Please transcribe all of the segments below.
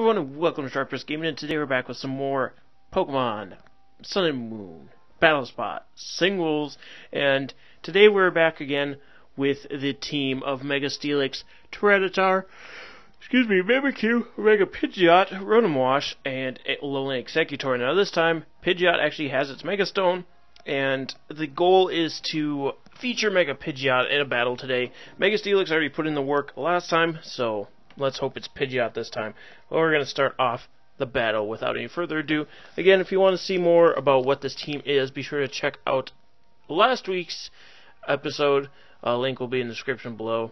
everyone and welcome to Sharpest Gaming, and today we're back with some more Pokemon Sun and Moon, Battlespot, Singles, and today we're back again with the team of Mega Steelix, Tyranitar, Mimikyu, Mega Pidgeot, Rotom Wash, and Alolan Executor. Now this time, Pidgeot actually has its Mega Stone, and the goal is to feature Mega Pidgeot in a battle today. Mega Steelix already put in the work last time, so let's hope it's Pidgeot this time. Well, we're going to start off the battle without any further ado. Again, if you want to see more about what this team is, be sure to check out last week's episode. Link will be in the description below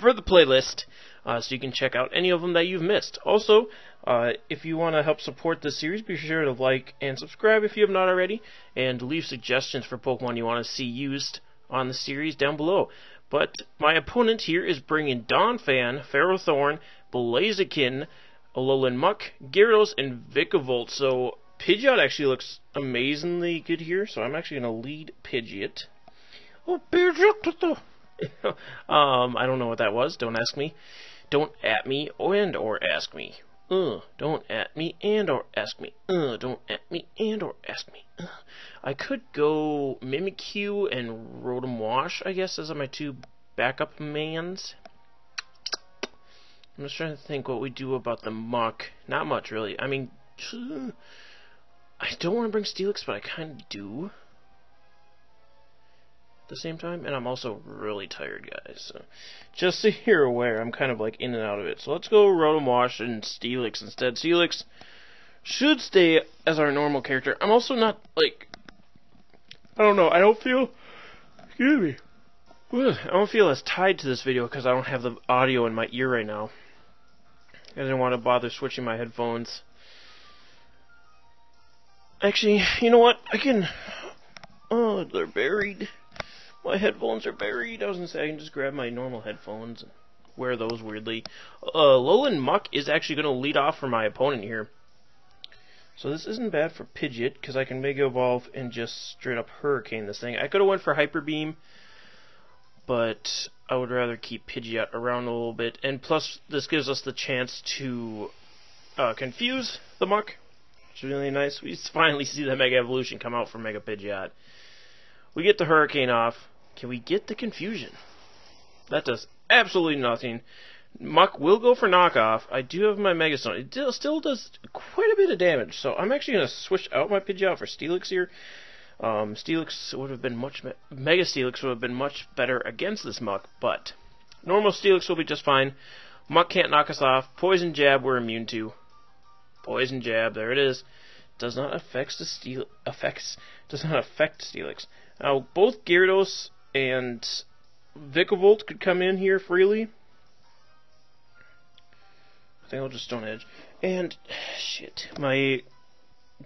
for the playlist, so you can check out any of them that you've missed. Also, if you want to help support this series, be sure to like and subscribe if you have not already, and leave suggestions for Pokemon you want to see used on the series down below. But my opponent here is bringing Donphan, Ferrothorn, Blaziken, Alolan Muck, Gyarados, and Vikavolt. So Pidgeot actually looks amazingly good here, so I'm actually going to lead Pidgeot. Oh, Pidgeot! I don't know what that was. Don't ask me. Don't at me and or ask me. Don't at me and or ask me. Don't at me and or ask me. I could go Mimikyu and Rotom Wash, I guess, as my two backup mans. I'm just trying to think what we do about the Muck. Not much, really. I mean, I don't want to bring Steelix, but I kind of do at the same time, and I'm also really tired, guys. So just so you're aware, I'm kind of like in and out of it. So let's go Rotom Wash and Steelix instead. Steelix should stay as our normal character. I'm also not, like, I don't know, I don't feel, I don't feel as tied to this video because I don't have the audio in my ear right now. I didn't want to bother switching my headphones. Actually, you know what, I can, oh, they're buried. My headphones are buried. I was going to say I can just grab my normal headphones and wear those weirdly. Alolan Muck is actually going to lead off for my opponent here. So this isn't bad for Pidgeot, because I can Mega Evolve and just straight up Hurricane this thing. I could have went for Hyper Beam, but I would rather keep Pidgeot around a little bit. And plus, this gives us the chance to confuse the Muck, which is really nice. We finally see the Mega Evolution come out from Mega Pidgeot. We get the Hurricane off. Can we get the Confusion? That does absolutely nothing. Muck will go for knockoff. I do have my Mega Stone. It still does quite a bit of damage, so I'm actually going to switch out my Pidgeot for Steelix here. Steelix would have been Mega Steelix would have been much better against this Muck, but normal Steelix will be just fine. Muck can't knock us off. Poison Jab we're immune to. Poison Jab, there it is. Does not affect Steelix. Now both Gyarados and Vikavolt could come in here freely. I think I'll just Stone Edge. And shit, my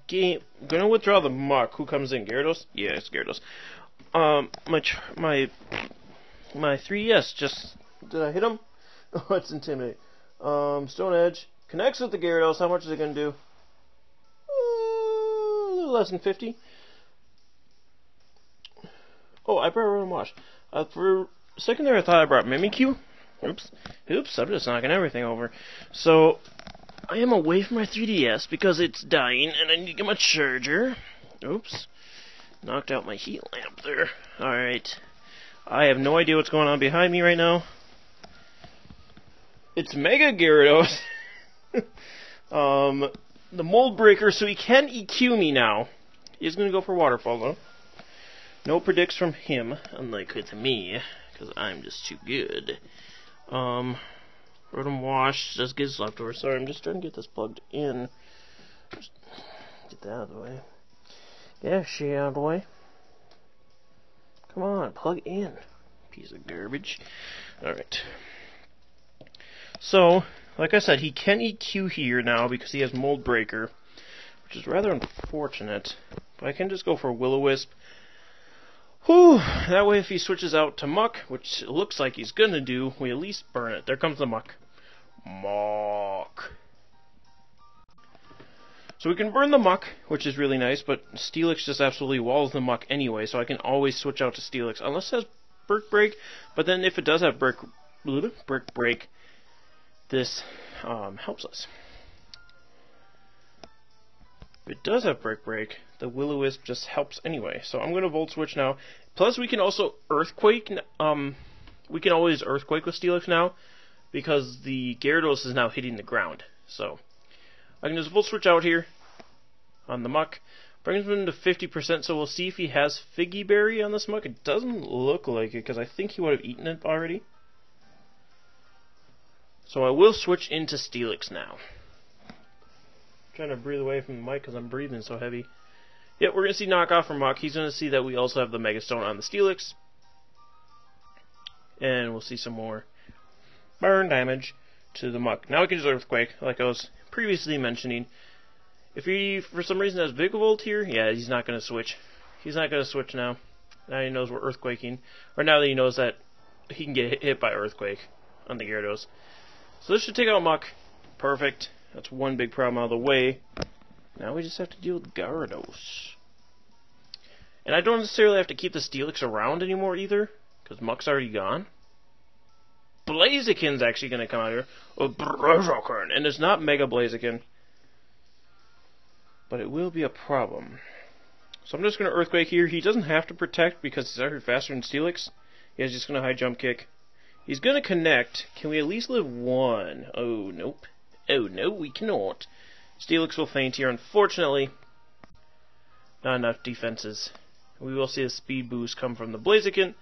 game. I'm gonna withdraw the Muck. Who comes in? Gyarados? Yeah, it's Gyarados. My 3S just, did I hit him? Oh, it's Intimidate. Stone Edge connects with the Gyarados. How much is it gonna do? A little less than 50. Oh, I brought Rotom Wash. For a second there, I thought I brought Mimikyu. Oops, I'm just knocking everything over. So, I am away from my 3DS because it's dying and I need to get my charger. Oops, knocked out my heat lamp there. Alright, I have no idea what's going on behind me right now. It's Mega Gyarados. The Mold Breaker, so he can EQ me now. He's going to go for Waterfall though. No predicts from him, unlike with me, because I'm just too good. Rotom Wash just gets leftover. Sorry, I'm just trying to get this plugged in. Just get that out of the way. Get shit out of the way. Come on, plug in. Piece of garbage. Alright. So, like I said, he can EQ here now because he has Mold Breaker, which is rather unfortunate. But I can just go for Will-O-Wisp. Whew, that way if he switches out to Muck, which it looks like he's gonna do, we at least burn it. There comes the Muck. Muck. So we can burn the Muck, which is really nice, but Steelix just absolutely walls the Muck anyway, so I can always switch out to Steelix, unless it has Brick Break, but then if it does have Brick Break, this helps us. If it does have Brick Break, the Will-O-Wisp just helps anyway. So I'm going to Volt Switch now. Plus, we can also Earthquake. We can always Earthquake with Steelix now, because the Gyarados is now hitting the ground. So I can just Volt Switch out here on the Muck. Brings him to 50%, so we'll see if he has Figgy Berry on this Muck. It doesn't look like it, because I think he would have eaten it already. So I will switch into Steelix now. Trying to breathe away from the mic because I'm breathing so heavy. Yep, we're going to see knockoff from Muck. He's going to see that we also have the Mega Stone on the Steelix. And we'll see some more burn damage to the Muck. Now we can just Earthquake, like I was previously mentioning. If he, for some reason, has Vigavolt here, yeah, he's not going to switch. He's not going to switch now. Now he knows we're Earthquaking. Or now that he knows that he can get hit by Earthquake on the Gyarados. So this should take out Muck. Perfect. That's one big problem out of the way. Now we just have to deal with Gyarados. And I don't necessarily have to keep the Steelix around anymore either, because Muck's already gone. Blaziken's actually going to come out here. Blaziken! And it's not Mega Blaziken. But it will be a problem. So I'm just going to Earthquake here. He doesn't have to protect because he's already faster than Steelix. He's just going to High Jump Kick. He's going to connect. Can we at least live one? Oh, nope. Oh, no, we cannot. Steelix will faint here, unfortunately. Not enough defenses. We will see a speed boost come from the Blaziken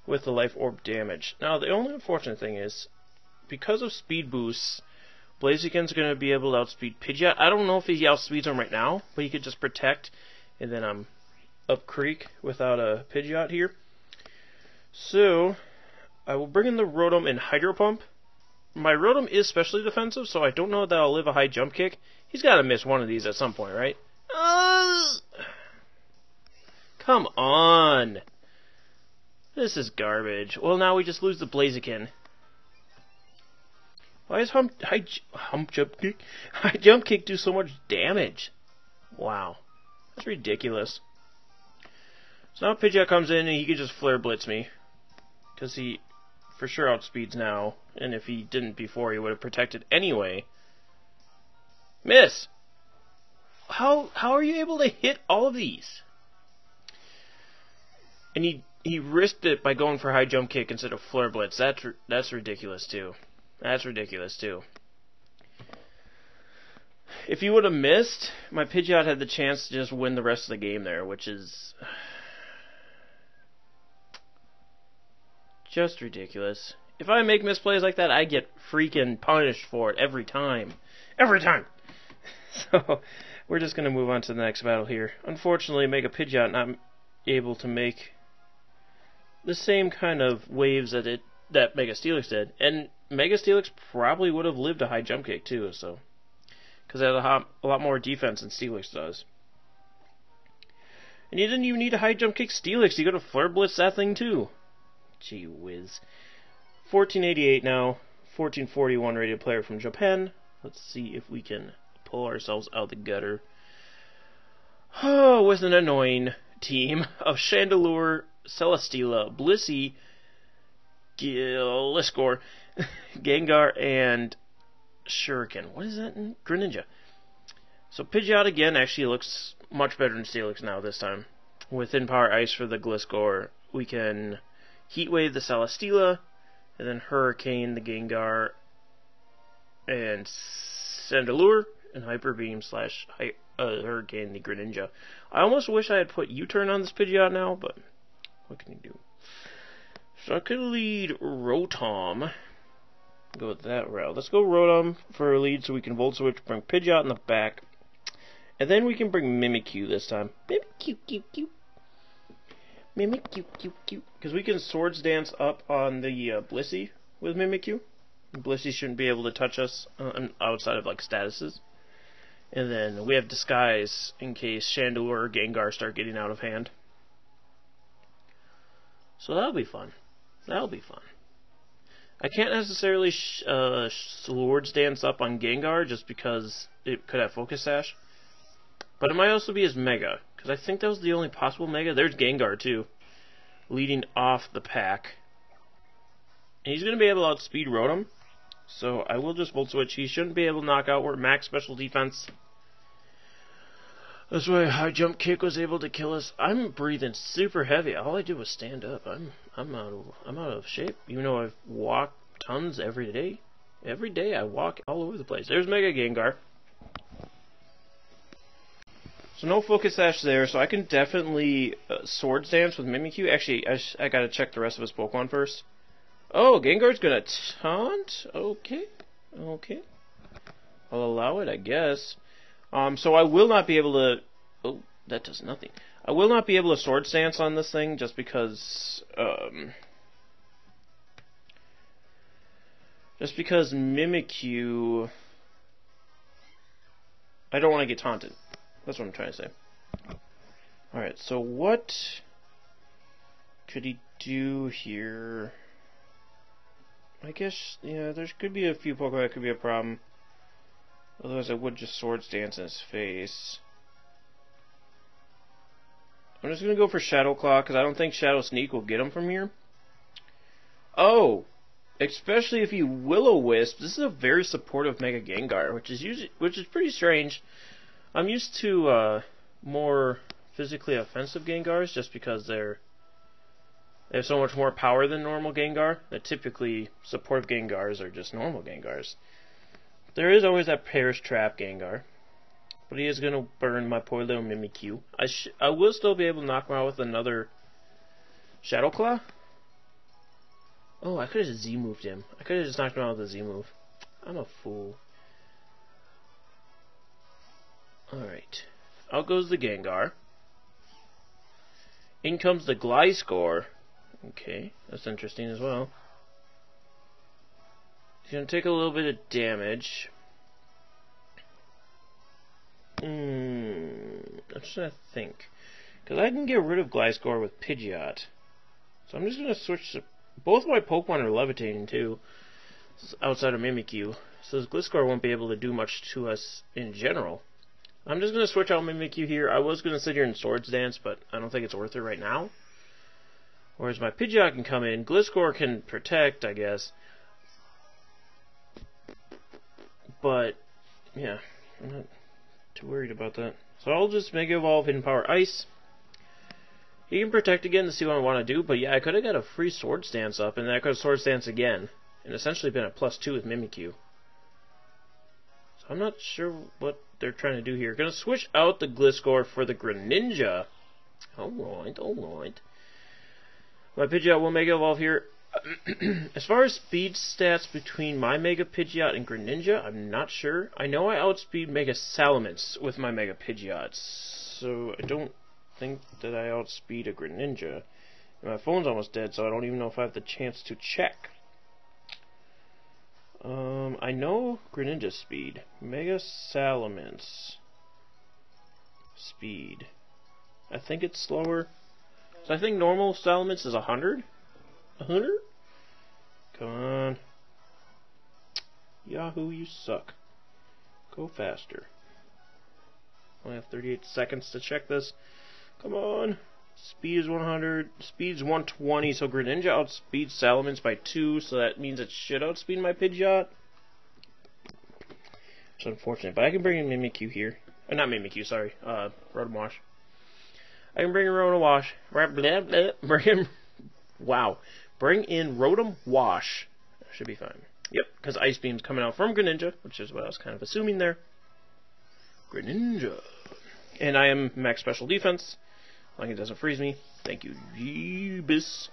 with the Life Orb damage. Now, the only unfortunate thing is, because of speed boosts, Blaziken's going to be able to outspeed Pidgeot. I don't know if he outspeeds him right now, but he could just protect, and then I'm up creek without a Pidgeot here. So, I will bring in the Rotom and Hydro Pump. My Rotom is specially defensive, so I don't know that I'll live a High Jump Kick. He's got to miss one of these at some point, right? Come on! This is garbage. Well, now we just lose the Blaziken. Why does High Jump Kick do so much damage? Wow. That's ridiculous. So now Pidgeot comes in and he can just Flare Blitz me. Because he for sure outspeeds now. And if he didn't before, he would have protected anyway. Miss! How are you able to hit all of these? And he risked it by going for High Jump Kick instead of Flare Blitz. That's ridiculous too. That's ridiculous too. If he would have missed, my Pidgeot had the chance to just win the rest of the game there, which is just ridiculous. If I make misplays like that, I get freaking punished for it every time. Every time! So, we're just going to move on to the next battle here. Unfortunately, Mega Pidgeot not able to make the same kind of waves that Mega Steelix did. And Mega Steelix probably would have lived a High Jump Kick too, so, because it had a lot more defense than Steelix does. And you didn't even need a High Jump Kick Steelix, you could have Flare Blitz that thing too. Gee whiz. 1488 now, 1441 rated player from Japan. Let's see if we can pull ourselves out of the gutter. Oh, with an annoying team of Chandelure, Celesteela, Blissey, Gliscor, Gengar, and Shuriken. What is that? Greninja. So Pidgeot again actually looks much better than Steelix now this time. With In-Power Ice for the Gliscor, we can Heat Wave the Celesteela, and then Hurricane the Gengar, and Chandelure, and Hyper Beam / Hurricane the Greninja. I almost wish I had put U-Turn on this Pidgeot now, but what can you do? So I could lead Rotom. Go with that route. Let's go Rotom for a lead so we can Volt Switch, bring Pidgeot in the back. And then we can bring Mimikyu this time. Mimikyu. Because we can Swords Dance up on the Blissey with Mimikyu. Blissey shouldn't be able to touch us outside of like statuses. And then we have Disguise in case Chandelure or Gengar start getting out of hand. So that'll be fun. That'll be fun. I can't necessarily Swords Dance up on Gengar just because it could have Focus Sash. But it might also be his Mega, because I think that was the only possible Mega. There's Gengar too, leading off the pack. And he's going to be able to outspeed Rotom. So I will just Volt Switch. He shouldn't be able to knock out. We're max special defense. That's why a high jump kick was able to kill us. I'm breathing super heavy. All I did was stand up. I'm out of shape. Even though I've walked tons every day. Every day I walk all over the place. There's Mega Gengar. So no Focus Sash there, so I can definitely Swords Dance with Mimikyu. Actually, I gotta check the rest of his Pokemon first. Oh, Gengar's gonna taunt? Okay. Okay. I'll allow it, I guess. So I will not be able to... Oh, that does nothing. I will not be able to Swords Dance on this thing just because... just because Mimikyu... I don't want to get taunted. That's what I'm trying to say. Alright, so what could he do here? I guess, yeah, there could be a few Pokemon that could be a problem. Otherwise I would just Swords Dance in his face. I'm just going to go for Shadow Claw, because I don't think Shadow Sneak will get him from here. Oh! Especially if he Will-O-Wisp. This is a very supportive Mega Gengar, which is pretty strange. I'm used to more physically offensive Gengars just because they have so much more power than normal Gengar. That typically supportive Gengars are just normal Gengars. There is always that Perish Trap Gengar, but he is going to burn my poor little Mimikyu. I will still be able to knock him out with another Shadow Claw. Oh, I could have just Z-moved him. I could have just knocked him out with a Z-move. I'm a fool. Alright. Out goes the Gengar. In comes the Gliscor. Okay, that's interesting as well. He's going to take a little bit of damage. I'm just going to think. Because I can get rid of Gliscor with Pidgeot. So I'm just going to switch to... Both my Pokemon are levitating too, outside of Mimikyu. So this Gliscor won't be able to do much to us in general. I'm just going to switch out Mimikyu here. I was going to sit here and Swords Dance, but I don't think it's worth it right now. Whereas my Pidgeot can come in. Gliscor can protect, I guess. But, yeah, I'm not too worried about that. So I'll just Mega Evolve Hidden Power Ice. He can protect again to see what I want to do, but yeah, I could have got a free Swords Dance up, and then I could have Swords Dance again, and essentially been a +2 with Mimikyu. So I'm not sure what they're trying to do here. Gonna switch out the Gliscor for the Greninja. Alright, alright. My Pidgeot will Mega Evolve here. As far as speed stats between my Mega Pidgeot and Greninja, I'm not sure. I know I outspeed Mega Salamence with my Mega Pidgeot, so I don't think that I outspeed a Greninja. And my phone's almost dead, so I don't even know if I have the chance to check. I know Greninja speed. Mega Salamence speed. I think it's slower. So I think normal Salamence is 100? 100? Come on. Yahoo, you suck. Go faster. I only have 38 seconds to check this. Come on. Speed is 100. Speed's 120, so Greninja outspeeds Salamence by 2, so that means it should outspeed my Pidgeot. It's unfortunate, but I can bring in Mimikyu here. Not Mimikyu, sorry. Rotom Wash. I can bring in Rotom Wash. Bring in Rotom Wash. Should be fine. Yep, because Ice Beam's coming out from Greninja, which is what I was kind of assuming there. Greninja. And I am max special defense. As long as it doesn't freeze me. Thank you, Jeebus.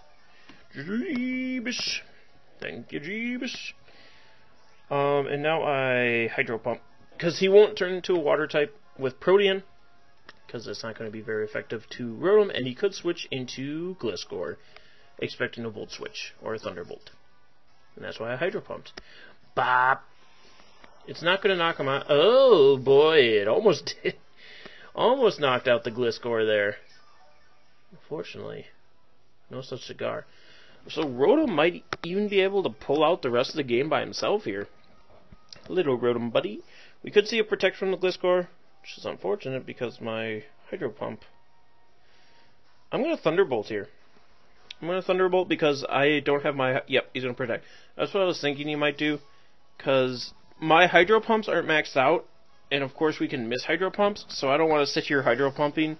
Jeebus. Thank you, Jeebus. And now I Hydro Pump. Because he won't turn into a water type with Protean. Because it's not going to be very effective to Rotom. And he could switch into Gliscor. Expecting a Volt Switch. Or a Thunderbolt. And that's why I Hydro Pumped. Bop. It's not going to knock him out. Oh boy, it almost did. Almost knocked out the Gliscor there. Unfortunately, no such cigar. So Rotom might even be able to pull out the rest of the game by himself here. Little Rotom buddy. We could see a Protect from the Gliscor, which is unfortunate because my Hydro Pump. I'm going to Thunderbolt here. I'm going to Thunderbolt because I don't have my... Yep, he's going to Protect. That's what I was thinking he might do. Because my Hydro Pumps aren't maxed out. and of course we can miss hydro pumps, so I don't want to sit here hydro pumping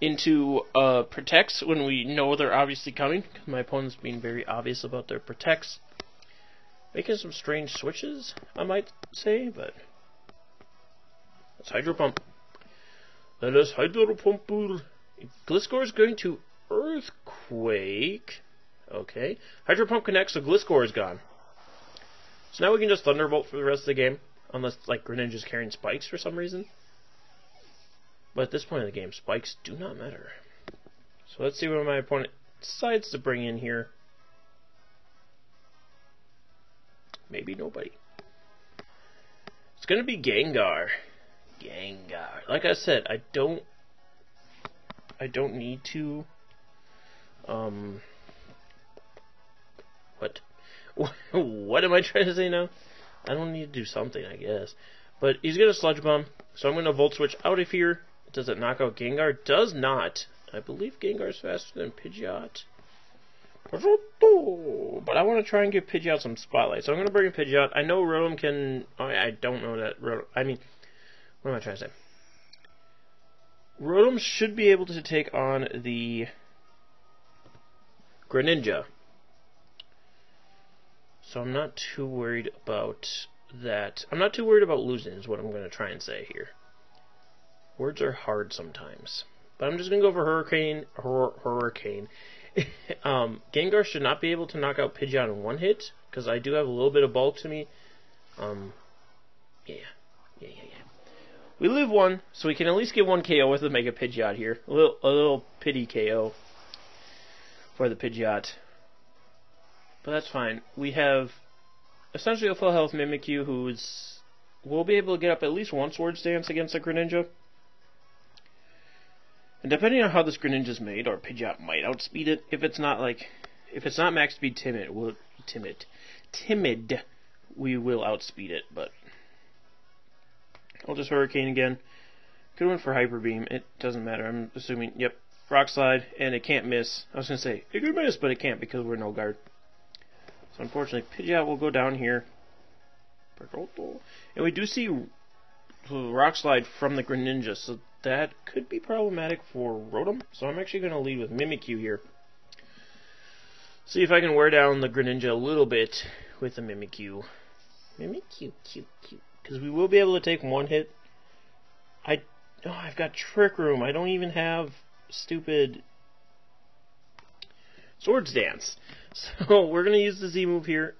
into protects when we know they're obviously coming, because my opponent's being very obvious about their protects. Making some strange switches, I might say, but let's hydro pump. Let us hydro pump. Gliscor is going to Earthquake. Okay. Hydro pump connects, so Gliscor is gone. So now we can just Thunderbolt for the rest of the game, unless like Greninja's carrying spikes for some reason. But at this point in the game, spikes do not matter. So let's see what my opponent decides to bring in here. Maybe nobody. It's going to be Gengar. Gengar. Like I said, I don't need to what am I trying to say now? I don't need to do something, I guess. But he's going to Sludge Bomb, so I'm going to Volt Switch out of here. Does it knock out Gengar? Does not. I believe Gengar's faster than Pidgeot. But I want to try and give Pidgeot some spotlight. So I'm going to bring in Pidgeot. I know Rotom can... I don't know that Rotom... I mean, what am I trying to say? Rotom should be able to take on the Greninja. So I'm not too worried about that. I'm not too worried about losing is what I'm going to try and say here. Words are hard sometimes. But I'm just going to go for Hurricane. Gengar should not be able to knock out Pidgeot in one hit, because I do have a little bit of bulk to me. Yeah. We live one, so we can at least get one KO with the Mega Pidgeot here. A little pity KO for the Pidgeot. But that's fine. We have essentially a full health Mimikyu will be able to get up at least one Swords Dance against a Greninja. And depending on how this Greninja's made, our Pidgeot might outspeed it. If it's not max speed timid, we will outspeed it, but I'll just Hurricane again. Could win for Hyper Beam. It doesn't matter. I'm assuming, yep, Rock Slide, and it can't miss. I was going to say, it could miss, but it can't because we're no guard. So unfortunately, Pidgeot will go down here. And we do see Rock Slide from the Greninja, so that could be problematic for Rotom. So I'm actually going to lead with Mimikyu here. See if I can wear down the Greninja a little bit with the Mimikyu. Mimikyu, cute. Because we will be able to take one hit. I've got Trick Room. I don't even have stupid Swords Dance. So we're going to use the Z move here.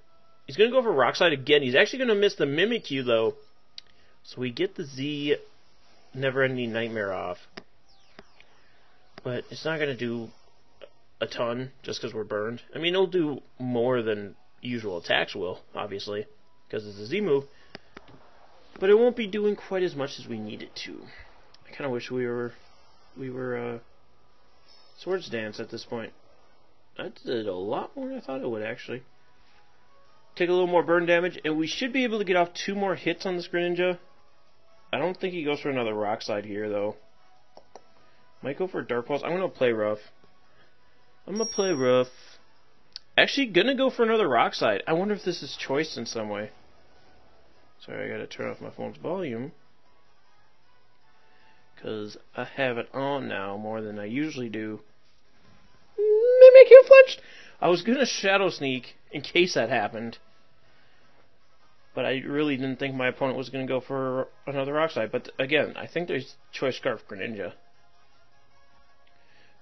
He's going to go for Rock Slide again. He's actually going to miss the Mimikyu though. So we get the Z Never-Ending Nightmare off. But it's not going to do a ton just because we're burned. I mean, it'll do more than usual attacks will, obviously, because it's a Z move. But it won't be doing quite as much as we need it to. I kind of wish we were Swords Dance at this point. That did a lot more than I thought it would, actually. Take a little more burn damage, and we should be able to get off 2 more hits on this Greninja. I don't think he goes for another Rock Slide here, though. Might go for Dark Pulse. I'm going to play rough. Actually, going to go for another Rock Slide. I wonder if this is choice in some way. Sorry, I got to turn off my phone's volume. Because I have it on now more than I usually do. Mimikyu flinched! I was going to Shadow Sneak in case that happened. But I really didn't think my opponent was going to go for another Rock Slide. But again, I think there's Choice Scarf Greninja.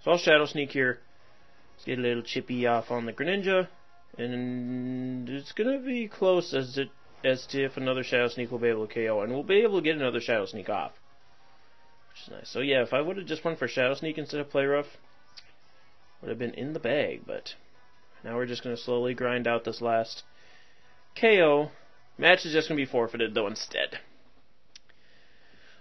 So I'll Shadow Sneak here. Let's get a little chippy off on the Greninja. And it's going to be close as to if another Shadow Sneak will be able to KO. And we'll be able to get another Shadow Sneak off. Which is nice. So yeah, if I would have just went for Shadow Sneak instead of Play Rough, would have been in the bag. But now we're just going to slowly grind out this last KO. Match is just going to be forfeited, though, instead.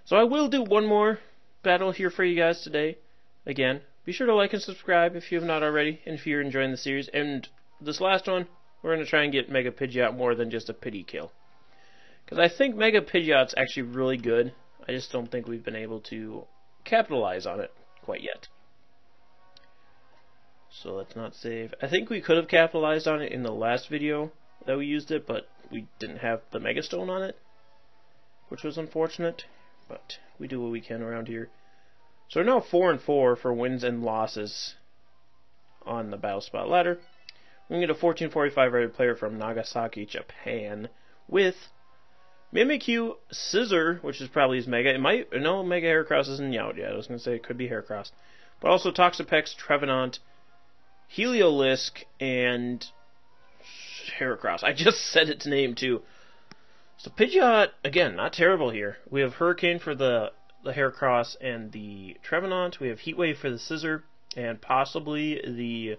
So I will do one more battle here for you guys today. Again, be sure to like and subscribe if you have not already, and if you're enjoying the series. And this last one, we're going to try and get Mega Pidgeot more than just a pity kill. Because I think Mega Pidgeot's actually really good. I just don't think we've been able to capitalize on it quite yet. So let's not save. I think we could have capitalized on it in the last video that we used it, but we didn't have the Mega Stone on it. which was unfortunate, but we do what we can around here. So we're now 4-4 for wins and losses on the Battlespot ladder. We can get a 1445 rated player from Nagasaki, Japan, with Mimikyu, Scissor, which is probably his Mega. It might, no, Mega Heracross isn't out yet. I was going to say it could be Heracross. But also Toxapex, Trevenant, Heliolisk, and Heracross. I just said its name too. So Pidgeot, again, not terrible here. We have Hurricane for the Heracross and the Trevenant. We have Heatwave for the Scissor, and possibly the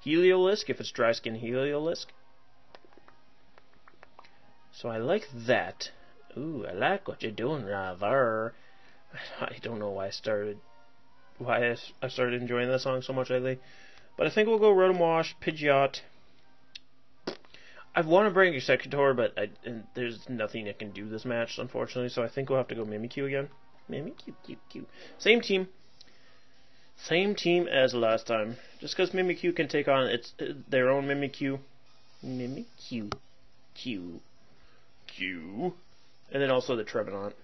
Heliolisk, if it's Dry Skin Heliolisk. So I like that. Ooh, I like what you're doing, rather. I don't know why I started enjoying that song so much lately. But I think we'll go Rotom Wash, Pidgeot. I want to bring Executor, but there's nothing it can do this match, unfortunately. So I think we'll have to go Mimikyu again. Mimikyu. Same team. Same team as last time. Just because Mimikyu can take on their own Mimikyu. Mimikyu. Q. And then also the Trevenant.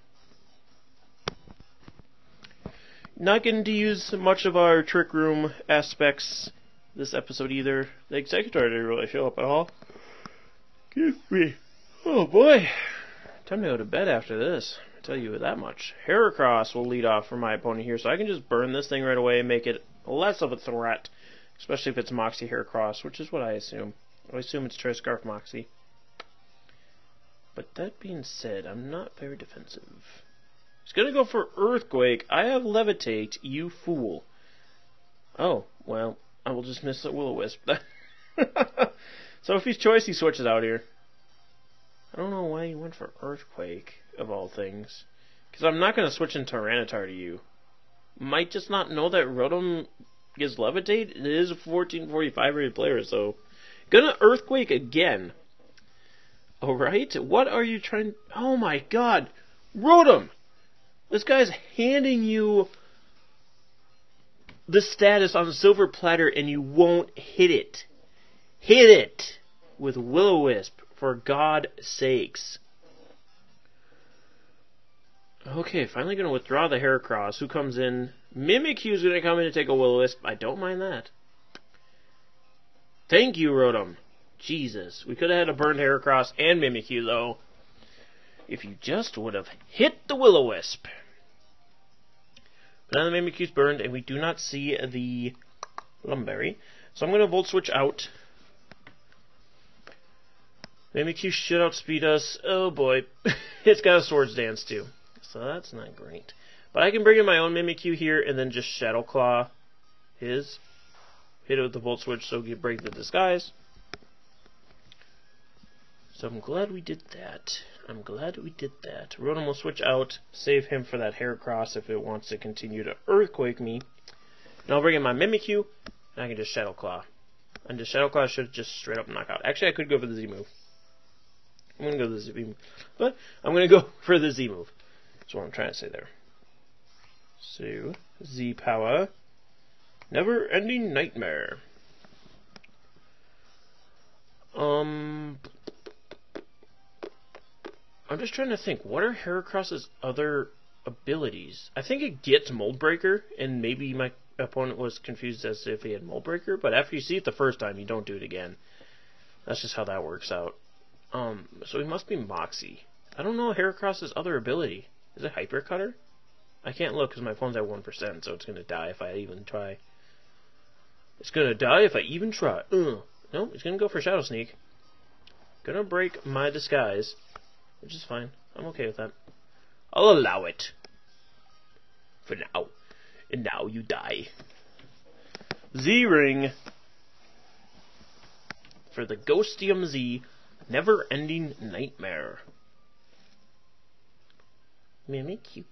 Not getting to use much of our Trick Room aspects this episode either. The Executor didn't really show up at all. Give me. Oh boy. Time to go to bed after this. I'll tell you that much. Heracross will lead off for my opponent here, so I can just burn this thing right away and make it less of a threat. Especially if it's Moxie Heracross, which is what I assume. I assume it's Triscarf Moxie. But that being said, I'm not very defensive. He's gonna go for Earthquake. I have Levitate, you fool. Oh, well, I will just miss the Will-O-Wisp. So if he's choice, he switches out here. I don't know why he went for Earthquake, of all things. Because I'm not going to switch in Tyranitar to you. Might just not know that Rotom gives Levitate. It is a 1445 rated player, so... Gonna Earthquake again. Alright, what are you trying... Oh my god! Rotom! This guy's handing you the status on a silver platter and you won't hit it. Hit it with Will-O-Wisp, for God's sakes. Okay, finally going to withdraw the Heracross. Who comes in? Mimikyu's going to come in and take a Will-O-Wisp. I don't mind that. Thank you, Rotom. Jesus. We could have had a burned Heracross and Mimikyu, though, if you just would have hit the Will-O-Wisp. But now the Mimikyu's burned, and we do not see the Lumberry. So I'm going to Volt Switch out. Mimikyu should outspeed us. Oh boy. It's got a Swords Dance too. So that's not great. But I can bring in my own Mimikyu here and then just Shadow Claw his. Hit it with the Volt Switch so we can break the disguise. So I'm glad we did that. Rotom will switch out, save him for that Heracross if it wants to continue to Earthquake me. And I'll bring in my Mimikyu, and I can just Shadow Claw. And the Shadow Claw should just straight up knock out. Actually, I could go for the Z move. I'm going to go for the Z move. But I'm going to go for the Z move. That's what I'm trying to say there. So, Z power. Never Ending Nightmare. I'm just trying to think. What are Heracross's other abilities? I think it gets Mold Breaker, and maybe my opponent was confused as to if he had Mold Breaker, but after you see it the first time, you don't do it again. That's just how that works out. So he must be Moxie. I don't know Heracross's other ability. Is it Hyper Cutter? I can't look because my phone's at 1%, so it's going to die if I even try. It's going to die if I even try. No, it's going to go for Shadow Sneak. Gonna break my disguise, which is fine. I'm okay with that. I'll allow it. For now. And now you die. Z-Ring. For the Ghostium Z. Never Ending Nightmare. Mimikyu.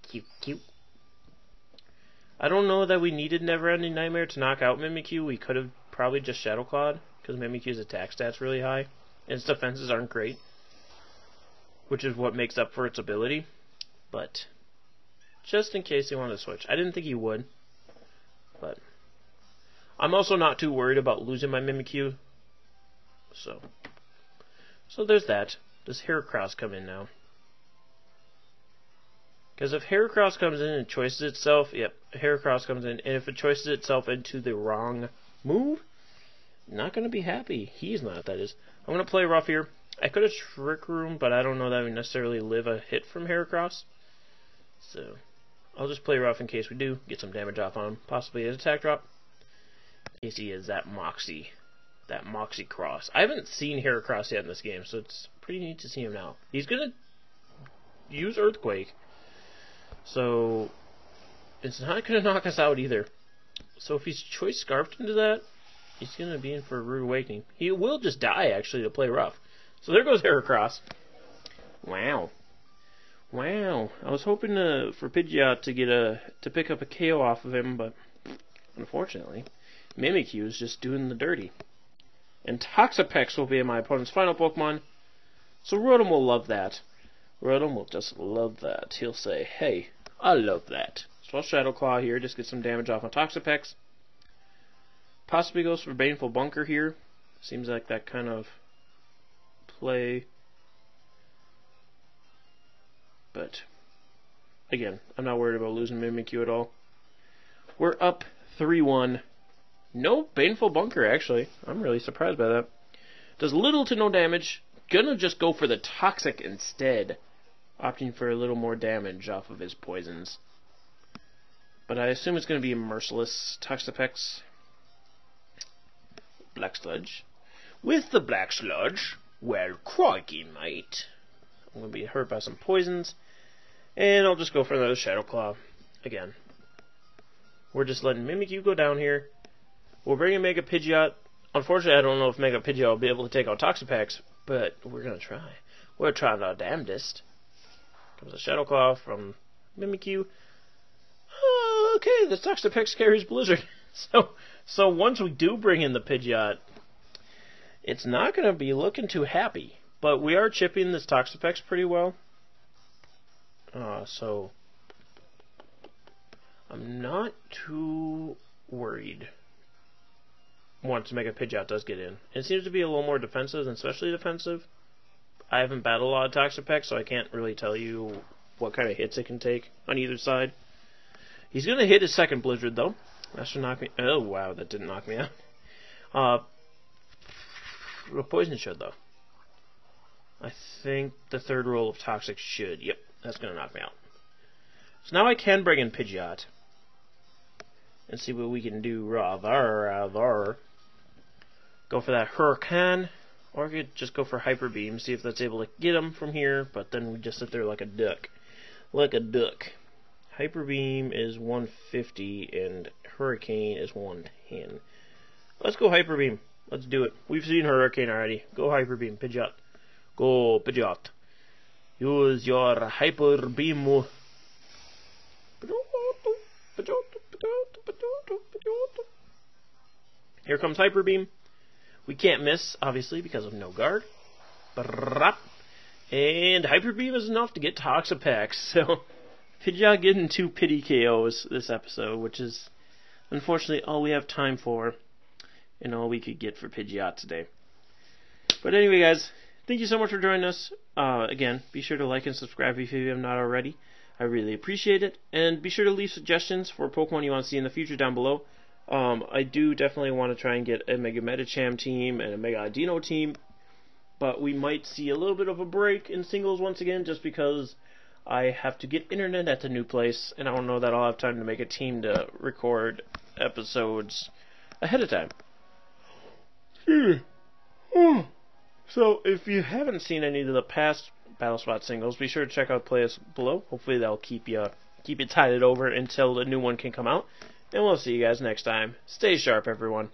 I don't know that we needed Never Ending Nightmare to knock out Mimikyu. We could have probably just Shadow Clawed, because Mimikyu's attack stat's really high. And its defenses aren't great. Which is what makes up for its ability. But just in case he wanted to switch. I didn't think he would. But I'm also not too worried about losing my Mimikyu. So there's that. Does Heracross come in now? Because if Heracross comes in and choices itself, yep, Heracross comes in, and if it choices itself into the wrong move, not going to be happy. He's not, that is. I'm going to play rough here. I could have Trick Room, but I don't know that we necessarily live a hit from Heracross. So, I'll just play rough in case we do get some damage off on him. Possibly his attack drop. In case he is that Moxie Cross. I haven't seen Heracross yet in this game, so it's pretty neat to see him now. He's going to use Earthquake. So, it's not going to knock us out either. So if he's Choice Scarfed into that, he's going to be in for a rude awakening. He will just die, actually, to play rough. So there goes Heracross. Wow. Wow. I was hoping for Pidgeot to pick up a KO off of him, but unfortunately, Mimikyu is just doing the dirty. And Toxapex will be my opponent's final Pokemon, so Rotom will love that. Rotom will just love that. He'll say, hey, I love that. So I'll Shadow Claw here, just get some damage off on Toxapex. Possibly goes for Baneful Bunker here. Seems like that kind of play. But, again, I'm not worried about losing Mimikyu at all. We're up 3-1. No Baneful Bunker, actually. I'm really surprised by that. Does little to no damage. Gonna just go for the Toxic instead. Opting for a little more damage off of his poisons. But I assume it's going to be a Merciless Toxapex. Black Sludge. With the Black Sludge, well, crikey, mate. I'm going to be hurt by some poisons. And I'll just go for another Shadow Claw. Again. We're just letting Mimikyu go down here. We'll bring in Mega Pidgeot. Unfortunately, I don't know if Mega Pidgeot will be able to take out Toxapex, but we're going to try. We're trying our damnedest. Comes a Shadow Claw from Mimikyu. Okay, the Toxapex carries Blizzard. So once we do bring in the Pidgeot, it's not going to be looking too happy. But we are chipping this Toxapex pretty well. So I'm not too worried once Mega Pidgeot does get in. It seems to be a little more defensive than especially defensive. I haven't battled a lot of Toxapex, so I can't really tell you what kind of hits it can take on either side. He's going to hit his second Blizzard, though. That should knock me... Oh, wow, that didn't knock me out. The Poison should, though. I think the third roll of Toxic should. Yep, that's going to knock me out. So now I can bring in Pidgeot. And see what we can do. Rather. Go for that Hurricane. Or I could just go for Hyper Beam, see if that's able to get him from here, but then we just sit there like a duck. Like a duck. Hyper Beam is 150, and Hurricane is 110. Let's go Hyper Beam. Let's do it. We've seen Hurricane already. Go Hyper Beam, Pidgeot. Go, Pidgeot. Use your Hyper Beam. Here comes Hyper Beam. We can't miss, obviously, because of no guard. And Hyper Beam is enough to get Toxapex. So, Pidgeot getting 2 pity KOs this episode, which is, unfortunately, all we have time for, and all we could get for Pidgeot today. But anyway, guys, thank you so much for joining us. Again, be sure to like and subscribe if you have not already. I really appreciate it. And be sure to leave suggestions for Pokemon you want to see in the future down below. I do definitely want to try and get a Mega Medicham team and a Mega Dino team, but we might see a little bit of a break in singles once again just because I have to get internet at the new place, and I don't know that I'll have time to make a team to record episodes ahead of time. So, if you haven't seen any of the past Battlespot singles, be sure to check out playlists below. Hopefully that'll keep you tided over until the new one can come out. And we'll see you guys next time. Stay sharp, everyone.